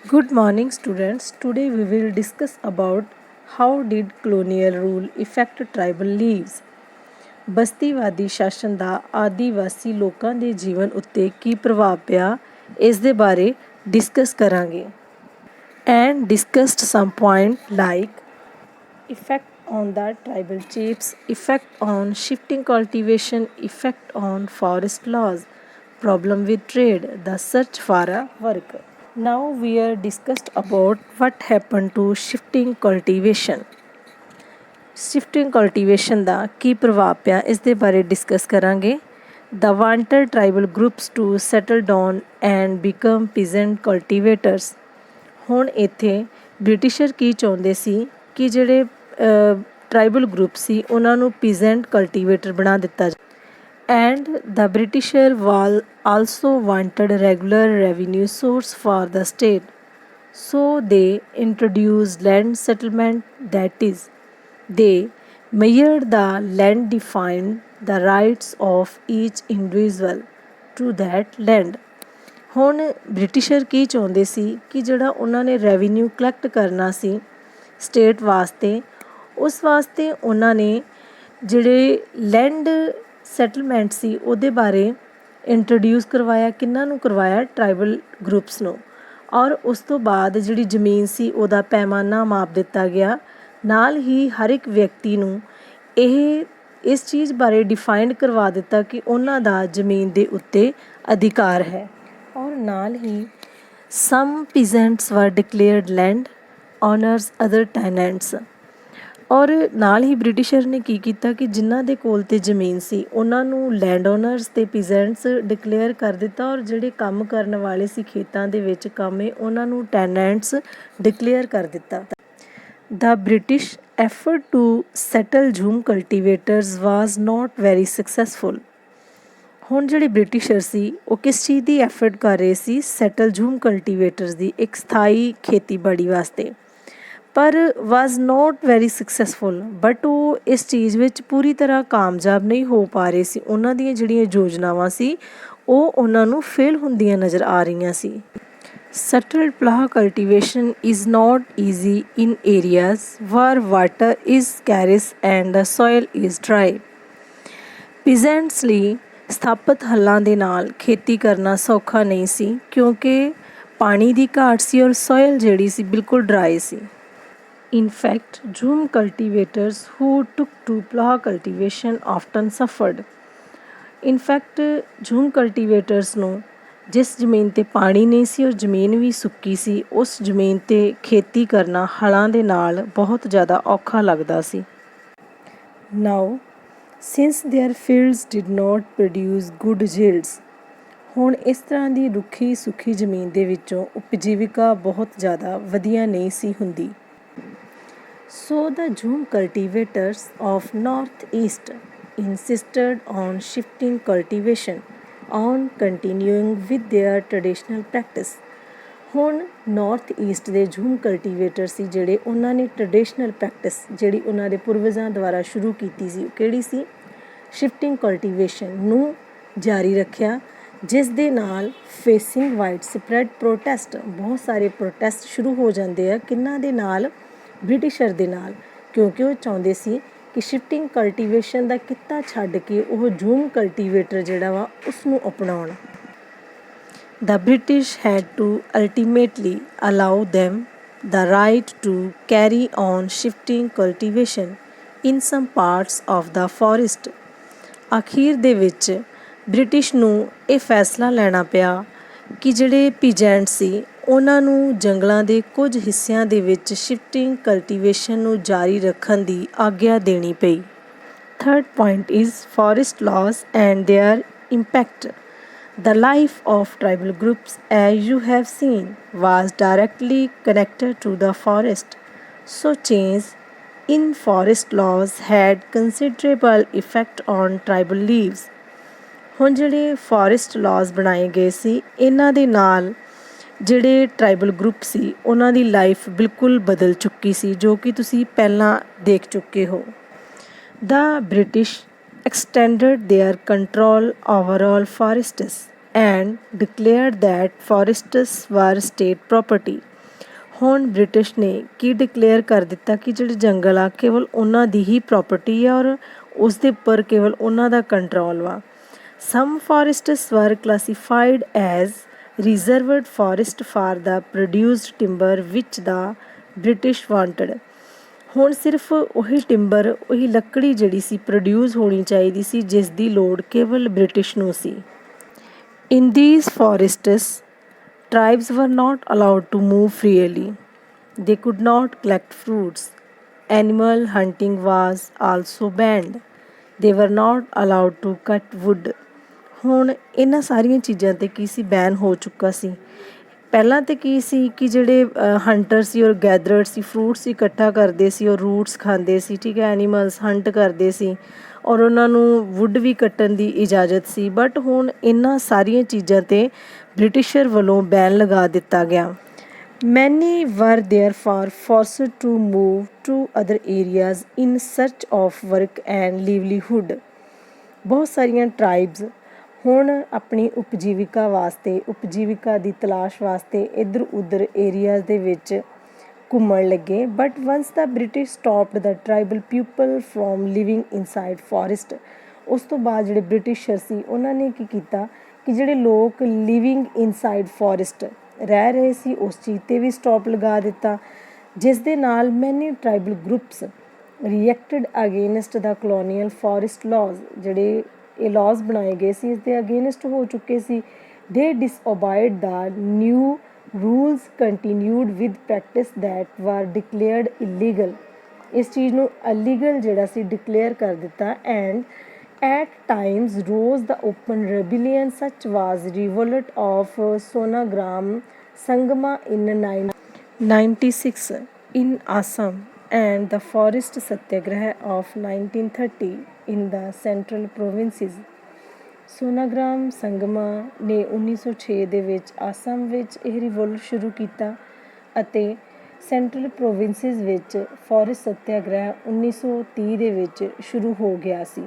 Good morning students. Today we will discuss about how did colonial rule affect tribal lives. ਬਸਤੀਵਾਦੀ ਸ਼ਾਸਨ ਦਾ ਆਦੀਵਾਸੀ ਲੋਕਾਂ ਦੇ ਜੀਵਨ ਉੱਤੇ ਕੀ ਪ੍ਰਭਾਵ ਪਿਆ ਇਸ ਦੇ ਬਾਰੇ ਡਿਸਕਸ ਕਰਾਂਗੇ and discussed some point like effect on the tribal chiefs, effect on shifting cultivation, effect on forest laws, problem with trade, the search for a work. Now we are discussed about what happened to shifting cultivation. Shifting cultivation ਦਾ ਕੀ ਪ੍ਰਭਾਵ ਪਿਆ ਇਸ ਦੇ ਬਾਰੇ discuss ਕਰਾਂਗੇ. The wanted tribal groups to settle down and become peasant cultivators. ਹੁਣ ਇੱਥੇ Britisher ਕੀ ਚਾਹੁੰਦੇ ਸੀ ਕਿ ਜਿਹੜੇ ਟਰਾਈਬਲ ਗਰੁੱਪ ਸੀ ਉਹਨਾਂ ਨੂੰ ਪੀਜ਼ੈਂਟ ਕਲਟੀਵੇਟਰ ਬਣਾ ਦਿੱਤਾ and the Britisher also wanted regular revenue source for the state, so they introduced land settlement, that is, they measured the land, defined the rights of each individual to that land. ਹੁਣ Britisher ਕੀ ਚਾਹੁੰਦੇ ਸੀ ਕਿ ਜਿਹੜਾ ਉਹਨਾਂ ਨੇ revenue collect ਕਰਨਾ ਸੀ state ਵਾਸਤੇ, ਉਸ ਵਾਸਤੇ ਉਹਨਾਂ ਨੇ ਜਿਹੜੇ ਲੈਂਡ ਸੈਟਲਮੈਂਟ ਸੀ ਉਹਦੇ ਬਾਰੇ ਇੰਟਰੋਡਿਊਸ ਕਰਵਾਇਆ. ਕਿਹਨਾਂ ਨੂੰ ਕਰਵਾਇਆ? ਟਰਾਈਬਲ ਗਰੁੱਪਸ ਨੂੰ. ਔਰ ਉਸ ਤੋਂ ਬਾਅਦ ਜਿਹੜੀ ਜ਼ਮੀਨ ਸੀ ਉਹਦਾ ਪੈਮਾਨਾ ਮਾਪ ਦਿੱਤਾ ਗਿਆ. ਨਾਲ ਹੀ ਹਰ ਇੱਕ ਵਿਅਕਤੀ ਨੂੰ ਇਸ ਚੀਜ਼ ਬਾਰੇ ਡਿਫਾਈਨ ਕਰਵਾ ਦਿੱਤਾ ਕਿ ਉਹਨਾਂ ਦਾ ਜ਼ਮੀਨ ਦੇ ਉੱਤੇ ਅਧਿਕਾਰ ਹੈ. ਔਰ ਨਾਲ ਹੀ ਸਮ ਪੀਜ਼ੈਂਟਸ ਵਰ declared land honours, other tenants. ਔਰ ਨਾਲ ਹੀ ਬ੍ਰਿਟਿਸ਼ਰ ਨੇ ਕੀ ਕੀਤਾ ਕਿ ਜਿਨ੍ਹਾਂ ਦੇ ਕੋਲ 'ਤੇ ਜ਼ਮੀਨ ਸੀ ਉਹਨਾਂ ਨੂੰ ਲੈਂਡ ਓਨਰਸ ਅਤੇ ਪੀਜ਼ੈਂਟਸ ਡਿਕਲੇਅਰ ਕਰ ਦਿੱਤਾ. ਔਰ ਜਿਹੜੇ ਕੰਮ ਕਰਨ ਵਾਲੇ ਸੀ ਖੇਤਾਂ ਦੇ ਵਿੱਚ ਕੰਮ ਉਹਨਾਂ ਨੂੰ ਟੈਨੈਂਟਸ ਡਿਕਲੇਅਰ ਕਰ ਦਿੱਤਾ. The British effort to settle ਝੂਮ cultivators was not very successful. ਹੁਣ ਜਿਹੜੇ ਬ੍ਰਿਟਿਸ਼ਰ ਸੀ ਉਹ ਕਿਸ ਚੀਜ਼ ਦੀ ਐਫਰਟ ਕਰ ਰਹੇ ਸੀ? ਸੈਟਲ ਝੂਮ ਕਲਟੀਵੇਟਰਸ ਦੀ, ਇੱਕ ਸਥਾਈ ਖੇਤੀਬਾੜੀ ਵਾਸਤੇ, ਪਰ ਵਾਜ਼ ਨੋਟ ਵੈਰੀ ਸਕਸੈਸਫੁਲ. ਬਟ ਉਹ ਇਸ ਚੀਜ਼ ਵਿੱਚ ਪੂਰੀ ਤਰ੍ਹਾਂ ਕਾਮਯਾਬ ਨਹੀਂ ਹੋ ਪਾ ਰਹੇ ਸੀ. ਉਹਨਾਂ ਦੀਆਂ ਜਿਹੜੀਆਂ ਯੋਜਨਾਵਾਂ ਸੀ ਉਹ ਉਹਨਾਂ ਨੂੰ ਫੇਲ ਹੁੰਦੀਆਂ ਨਜ਼ਰ ਆ ਰਹੀਆਂ ਸੀ. Settled plough cultivation is not easy in areas where water is scarce and the soil is dry. Peasants ਲਈ ਸਥਾਪਿਤ ਹੱਲਾਂ ਦੇ ਨਾਲ ਖੇਤੀ ਕਰਨਾ ਸੌਖਾ ਨਹੀਂ ਸੀ ਕਿਉਂਕਿ ਪਾਣੀ ਦੀ ਘਾਟ ਸੀ ਔਰ ਸੋਇਲ ਜਿਹੜੀ ਸੀ ਬਿਲਕੁਲ dry C. In fact, ਝੂਮ cultivators who took to plough cultivation often suffered. In fact, ਝੂਮ cultivators ਨੂੰ ਜਿਸ ਜ਼ਮੀਨ 'ਤੇ ਪਾਣੀ ਨਹੀਂ ਸੀ ਔਰ ਜ਼ਮੀਨ ਵੀ ਸੁੱਕੀ ਸੀ, ਉਸ ਜ਼ਮੀਨ 'ਤੇ ਖੇਤੀ ਕਰਨਾ ਹਲਾਂ ਦੇ ਨਾਲ ਬਹੁਤ ਜ਼ਿਆਦਾ ਔਖਾ ਲੱਗਦਾ ਸੀ. Now, since their fields did not produce good yields, ਹੁਣ ਇਸ ਤਰ੍ਹਾਂ ਦੀ ਰੁੱਖੀ ਸੁੱਕੀ ਜ਼ਮੀਨ ਦੇ ਵਿੱਚੋਂ ਉਪਜੀਵਿਕਾ ਬਹੁਤ ਜ਼ਿਆਦਾ ਵਧੀਆ ਨਹੀਂ ਸੀ ਹੁੰਦੀ. So the ਝੂਮ cultivators of North East insisted on shifting cultivation, on continuing with their traditional practice. ਹੁਣ ਨਾਰਥ ਈਸਟ ਦੇ ਝੂਮ ਕਲਟੀਵੇਟਰ ਸੀ ਜਿਹੜੇ ਉਹਨਾਂ ਨੇ ਟ੍ਰੈਡੀਸ਼ਨਲ ਪ੍ਰੈਕਟਿਸ ਜਿਹੜੀ ਉਹਨਾਂ ਦੇ ਪੂਰਵਜਾਂ ਦੁਆਰਾ ਸ਼ੁਰੂ ਕੀਤੀ ਸੀ ਉਹ ਕਿਹੜੀ ਸੀ? ਸ਼ਿਫਟਿੰਗ ਕਲਟੀਵੇਸ਼ਨ ਨੂੰ ਜਾਰੀ ਰੱਖਿਆ, ਜਿਸ ਦੇ ਨਾਲ ਫੇਸਿੰਗ ਵਾਈਡ ਸਪਰੈਡ ਪ੍ਰੋਟੈਸਟ, ਬਹੁਤ ਸਾਰੇ ਪ੍ਰੋਟੈਸਟ ਸ਼ੁਰੂ ਹੋ ਜਾਂਦੇ ਆ. ਕਿਹਨਾਂ ਦੇ ਨਾਲ? ਬ੍ਰਿਟਿਸ਼ਰ ਦੇ ਨਾਲ, ਕਿਉਂਕਿ ਉਹ ਚਾਹੁੰਦੇ ਸੀ ਕਿ ਸ਼ਿਫਟਿੰਗ ਕਲਟੀਵੇਸ਼ਨ ਦਾ ਕਿੱਤਾ ਛੱਡ ਕੇ ਉਹ ਝੂਮ ਕਲਟੀਵੇਟਰ ਜਿਹੜਾ ਵਾ ਉਸ ਨੂੰ ਅਪਣਾਉਣ. The British had to ultimately allow them the right to carry on shifting cultivation in some parts of the forest. ਅਖੀਰ ਦੇ ਵਿੱਚ ਬ੍ਰਿਟਿਸ਼ ਨੂੰ ਇਹ ਫੈਸਲਾ ਲੈਣਾ ਪਿਆ ਕਿ ਜਿਹੜੇ ਪੀਜੈਂਟ ਸੀ ਉਹਨਾਂ ਨੂੰ ਜੰਗਲਾਂ ਦੇ ਕੁਝ ਹਿੱਸਿਆਂ ਦੇ ਵਿੱਚ ਸ਼ਿਫਟਿੰਗ ਕਲਟੀਵੇਸ਼ਨ ਨੂੰ ਜਾਰੀ ਰੱਖਣ ਦੀ ਆਗਿਆ ਦੇਣੀ ਪਈ. Third point is forest ਲਾਜ਼ and there impact. The life of tribal groups, as you have seen, was directly connected to the forest, so change in forest laws had considerable effect on tribal lives. ਹੁਣ ਜਿਹੜੇ forest ਲਾਜ਼ ਬਣਾਏ ਗਏ ਸੀ ਇਹਨਾਂ ਦੇ ਨਾਲ ਜਿਹੜੇ tribal group ਸੀ ਉਹਨਾਂ ਦੀ life ਬਿਲਕੁਲ ਬਦਲ ਚੁੱਕੀ ਸੀ, ਜੋ ਕਿ ਤੁਸੀਂ ਪਹਿਲਾਂ ਦੇਖ ਚੁੱਕੇ ਹੋ. The British extended their control over all forests. and declared that forests were state property. ਹੁਣ ਬ੍ਰਿਟਿਸ਼ ਨੇ ਕੀ ਡਿਕਲੇਅਰ ਕਰ ਦਿੱਤਾ ਕਿ ਜਿਹੜੇ ਜੰਗਲ ਆ ਕੇਵਲ ਉਹਨਾਂ ਦੀ ਹੀ ਪ੍ਰੋਪਰਟੀ ਆ ਔਰ ਉਸ ਦੇ ਉੱਪਰ ਕੇਵਲ ਉਹਨਾਂ ਦਾ ਕੰਟਰੋਲ ਵਾ। ਸਮ ਫੋਰੈਸਟਸ ਵਰ classified as reserved forest for the produced timber which the British wanted. ਹੁਣ ਸਿਰਫ ਉਹੀ ਟਿੰਬਰ ਉਹੀ ਲੱਕੜੀ ਜਿਹੜੀ ਸੀ ਪ੍ਰੋਡਿਊਸ ਹੋਣੀ ਚਾਹੀਦੀ ਸੀ ਜਿਸ ਦੀ ਲੋੜ ਕੇਵਲ ਬ੍ਰਿਟਿਸ਼ ਨੂੰ ਸੀ। In these forests, tribes were not allowed to move freely. They could not collect fruits. Animal hunting was also banned. They were not allowed to cut wood. ਹੁਣ ਇਹਨਾਂ ਸਾਰੀਆਂ ਚੀਜ਼ਾਂ 'ਤੇ ਕੀ ਸੀ ਬੈਨ ਹੋ ਚੁੱਕਾ ਸੀ। ਪਹਿਲਾਂ ਤਾਂ ਕੀ ਸੀ ਕਿ ਜਿਹੜੇ ਹੰਟਰ ਸੀ ਔਰ ਗੈਦਰਰ ਸੀ ਫਰੂਟਸ ਇਕੱਠਾ ਕਰਦੇ ਸੀ ਔਰ ਰੂਟਸ ਖਾਂਦੇ ਸੀ, ਠੀਕ ਹੈ, ਐਨੀਮਲਸ ਹੰਟ ਕਰਦੇ ਸੀ ਔਰ ਉਹਨਾਂ ਨੂੰ ਵੁੱਡ ਵੀ ਕੱਟਣ ਦੀ ਇਜਾਜ਼ਤ ਸੀ। ਬਟ ਹੁਣ ਇਹਨਾਂ ਸਾਰੀਆਂ ਚੀਜ਼ਾਂ 'ਤੇ ਬ੍ਰਿਟਿਸ਼ਰ ਵੱਲੋਂ ਬੈਨ ਲਗਾ ਦਿੱਤਾ ਗਿਆ। Many were therefore forced to move to other areas in search of work and livelihood. ਬਹੁਤ ਸਾਰੀਆਂ ਟਰਾਈਬਸ ਹੁਣ ਆਪਣੀ ਉਪਜੀਵਿਕਾ ਵਾਸਤੇ ਉਪਜੀਵਿਕਾ ਦੀ ਤਲਾਸ਼ ਵਾਸਤੇ ਇੱਧਰ ਉੱਧਰ ਏਰੀਆਜ਼ ਦੇ ਵਿੱਚ ਘੁੰਮਣ ਲੱਗੇ। But once the British stopped the tribal people from living inside forest. ਉਸ ਤੋਂ ਬਾਅਦ ਜਿਹੜੇ ਬ੍ਰਿਟਿਸ਼ਰ ਸੀ ਉਹਨਾਂ ਨੇ ਕੀ ਕੀਤਾ ਕਿ ਜਿਹੜੇ ਲੋਕ ਲਿਵਿੰਗ ਇਨਸਾਈਡ ਫੋਰੈਸਟ ਰਹਿ ਰਹੇ ਸੀ ਉਸ ਚੀਜ਼ 'ਤੇ ਵੀ ਸਟੋਪ ਲਗਾ ਦਿੱਤਾ, ਜਿਸ ਦੇ ਨਾਲ ਮੈਨੀ ਟਰਾਈਬਲ ਗਰੁੱਪਸ ਰਿਐਕਟਡ ਅਗੇਨਸਟ ਦਾ ਕਲੋਨੀਅਲ ਫੋਰੈਸਟ ਲਾਜ਼। ਜਿਹੜੇ ਇਹ ਲਾਜ਼ ਬਣਾਏ ਗਏ ਸੀ ਇਸ ਦੇ ਅਗੇਨਸਟ ਹੋ ਚੁੱਕੇ ਸੀ। They disobeyed the new rules continued with practice that were declared illegal. ਇਸ ਚੀਜ਼ ਨੂੰ ਅਲੀਗਲ ਜਿਹੜਾ ਸੀ ਡਿਕਲੇਅਰ ਕਰ ਦਿੱਤਾ। And at times rose the open rebellion such was revolt of Sonagram Sangma in 1996 in Assam and the forest satyagraha of 1930 in the central provinces। ਸੋਨਾਗ੍ਰਾਮ Sangma ਨੇ 1906 ਦੇ ਵਿੱਚ ਆਸਾਮ ਵਿੱਚ ਇਹ ਰਿਵੋਲਟ ਸ਼ੁਰੂ ਕੀਤਾ ਅਤੇ ਸੈਂਟਰਲ ਪ੍ਰੋਵਿੰਸਿਸ ਵਿੱਚ ਫੋਰੈਸਟ ਸੱਤਿਆਗ੍ਰਹਿ 1930 ਦੇ ਵਿੱਚ ਸ਼ੁਰੂ ਹੋ ਗਿਆ ਸੀ।